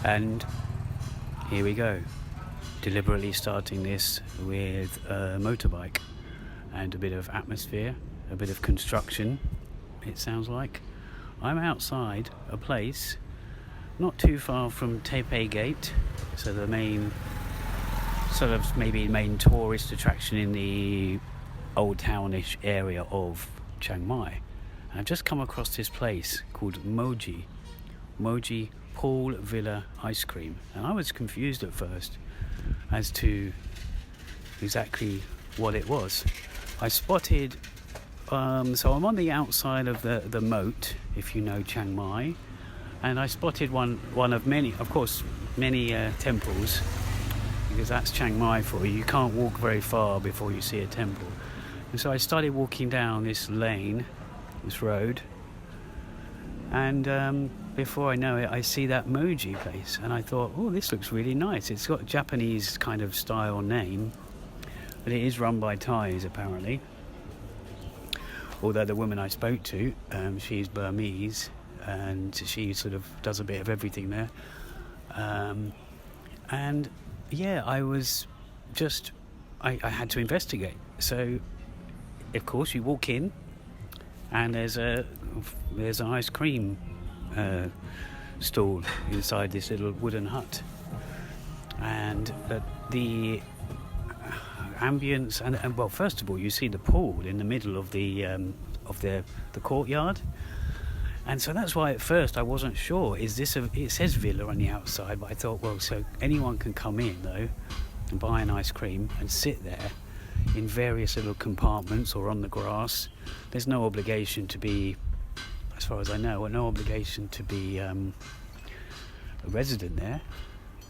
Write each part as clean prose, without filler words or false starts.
And here we go, deliberately starting this with a motorbike and a bit of atmosphere, a bit of construction, it sounds like. I'm outside a place not too far from Tha Phae Gate, so the main sort of maybe main tourist attraction in the old townish area of Chiang Mai. And I've just come across this place called Moji Pool Villa Ice Cream, and I was confused at first as to exactly what it was. I spotted so I'm on the outside of the moat, if you know Chiang Mai, and I spotted one of many, of course, many temples, because that's Chiang Mai for you. You can't walk very far before you see a temple. And so I started walking down this lane, this road, and before I know it, I see that Moji place, and I thought, oh, this looks really nice. It's got a Japanese kind of style name, but it is run by Thais apparently. Although the woman I spoke to, she's Burmese, and she sort of does a bit of everything there. And yeah, I had to investigate. So, of course, you walk in, and there's an ice cream stall inside this little wooden hut, and the ambience and well, first of all, you see the pool in the middle of the courtyard, and so that's why at first I wasn't sure, is this it says villa on the outside, but I thought, well, so anyone can come in though and buy an ice cream and sit there in various little compartments or on the grass. There's no obligation to be, as far as I know, no obligation to be a resident there.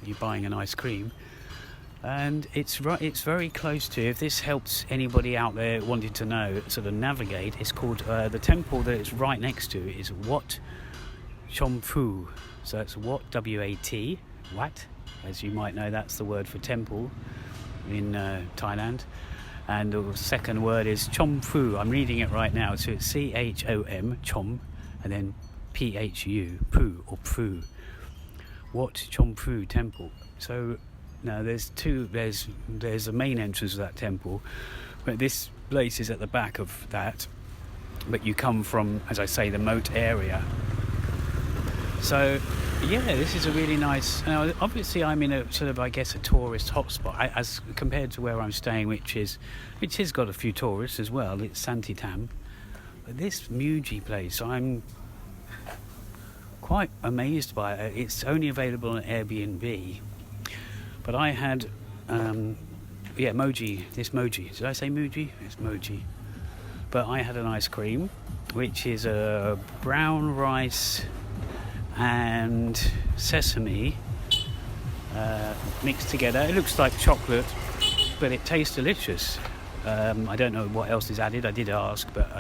You're buying an ice cream, and it's very close to, if this helps anybody out there wanting to know, sort of navigate, it's called the temple that it's right next to is Wat Chom Phu. So it's Wat, W-A-T, Wat, as you might know, that's the word for temple in Thailand. And the second word is Chom Phu. I'm reading it right now. So it's C-H-O-M, Chom, and then P-H-U, Phu, or Phu. Wat Chom Phu Temple. So now there's the main entrance of that temple, but this place is at the back of that. But you come from, as I say, the moat area. So yeah, this is a really nice. Now, obviously, I'm in a sort of, I guess, a tourist hotspot as compared to where I'm staying, which has got a few tourists as well. It's Santitam, but this Moji place, I'm quite amazed by it. It's only available on Airbnb, but I had Moji. This Moji. Did I say Moji? It's Moji. But I had an ice cream, which is a brown rice and sesame mixed together. It looks like chocolate, but it tastes delicious. I don't know what else is added. I did ask, but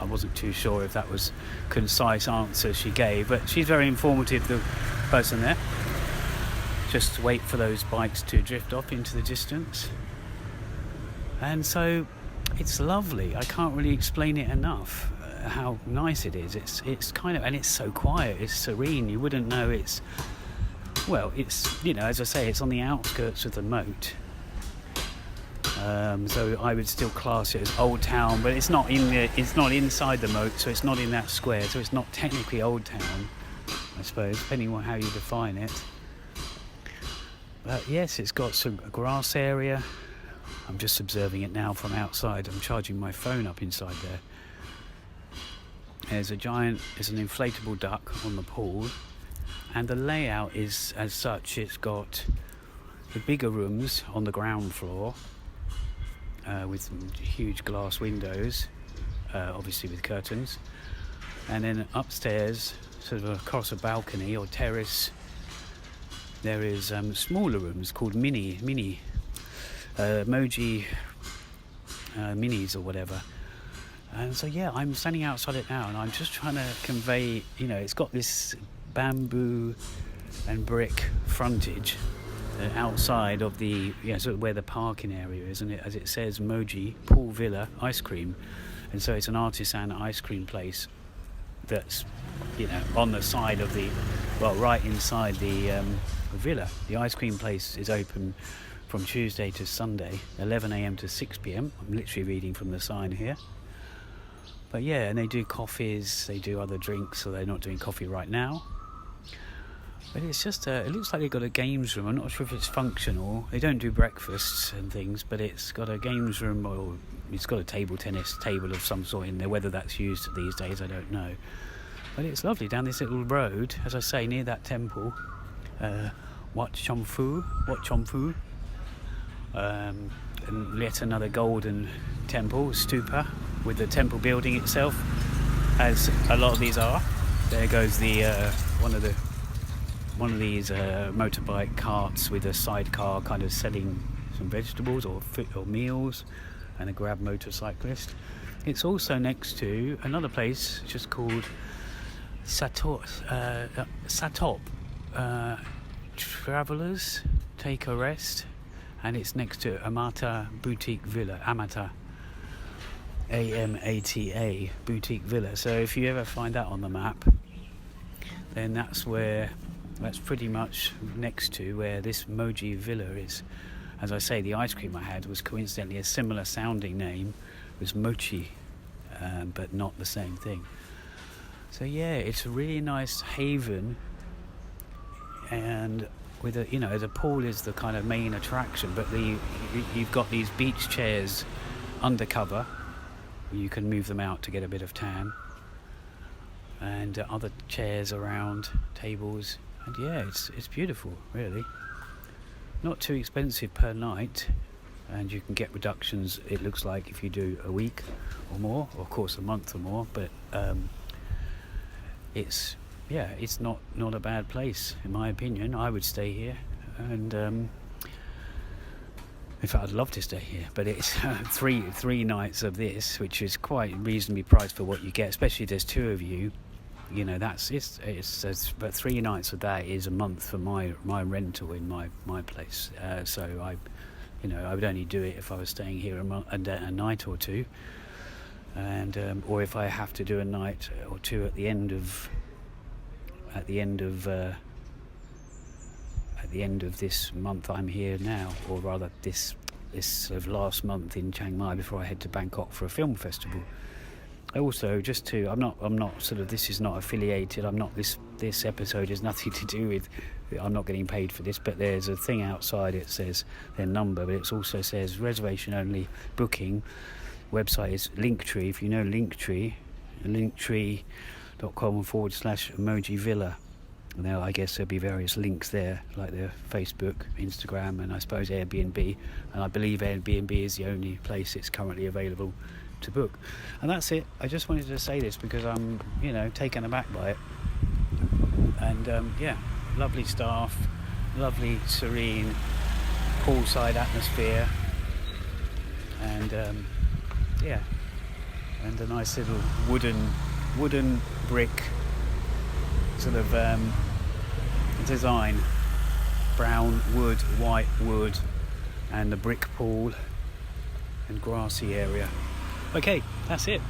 I wasn't too sure if that was concise answer she gave. But she's very informative, the person there. Just wait for those bikes to drift off into the distance. And so it's lovely. I can't really explain it enough. How nice it is. It's kind of, and it's so quiet, it's serene. You wouldn't know it's, as I say, it's on the outskirts of the moat. So I would still class it as old town, but it's not inside the moat, so it's not in that square, so it's not technically old town, I suppose, depending on how you define it. But yes, it's got some grass area. I'm just observing it now from outside. I'm charging my phone up inside there. There's an inflatable duck on the pool, and the layout is as such. It's got the bigger rooms on the ground floor with huge glass windows, obviously with curtains, and then upstairs, sort of across a balcony or terrace, there is smaller rooms called Moji minis or whatever. And so yeah, I'm standing outside it now, and I'm just trying to convey, it's got this bamboo and brick frontage outside of the, sort of where the parking area is, and as it says, Moji Pool Villa Ice Cream, and so it's an artisan ice cream place that's, on the side of the well, right inside the villa. The ice cream place is open from Tuesday to Sunday, 11 a.m. to 6 p.m. I'm literally reading from the sign here. But yeah, and they do coffees, they do other drinks, so they're not doing coffee right now. But it's just, it looks like they've got a games room. I'm not sure if it's functional. They don't do breakfasts and things, but it's got a games room, or it's got a table tennis table of some sort in there. Whether that's used these days, I don't know. But it's lovely down this little road, as I say, near that temple, Wat Chom Phu. And yet another golden temple, stupa, with the temple building itself, as a lot of these are. There goes the one of these motorbike carts with a sidecar, kind of selling some vegetables or meals, and a grab motorcyclist. It's also next to another place just called Satop. Travellers take a rest, and it's next to Amata Boutique Villa. Amata, AMATA Boutique Villa. So if you ever find that on the map, then that's pretty much next to where this Moji Villa is. As I say, the ice cream I had was coincidentally a similar sounding name. It was Moji, but not the same thing. So yeah, it's a really nice haven, and with the pool is the kind of main attraction, but you've got these beach chairs undercover. You can move them out to get a bit of tan, and other chairs around, tables, and yeah, it's beautiful, really. Not too expensive per night, and you can get reductions, it looks like, if you do a week or more, or of course a month or more. But it's not a bad place, in my opinion. I would stay here, and in fact I'd love to stay here, but it's three nights of this, which is quite reasonably priced for what you get, especially if there's two of you. But 3 nights of that is a month for my rental in my place. So I would only do it if I was staying here a night or two, and or if I have to do a night or two at the end of this month I'm here now, or rather this sort of last month in Chiang Mai before I head to Bangkok for a film festival. Also, I'm not sort of, this is not affiliated. This episode has nothing to do with. I'm not getting paid for this, but there's a thing outside. It says their number, but it also says reservation only, booking. Website is Linktree. If you know Linktree, linktree.com/Moji Villa. And I guess there'll be various links there, like their Facebook, Instagram, and I suppose Airbnb. And I believe Airbnb is the only place it's currently available to book. And that's it. I just wanted to say this because I'm taken aback by it. And lovely staff, lovely serene poolside atmosphere, and and a nice little wooden brick sort of design, brown wood, white wood, and the brick pool and grassy area. Okay, that's it.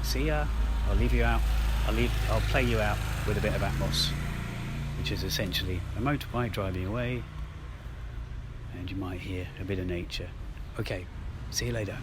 See ya. I'll leave you out. I'll play you out with a bit of Atmos, which is essentially a motorbike driving away, and you might hear a bit of nature. Okay, see you later.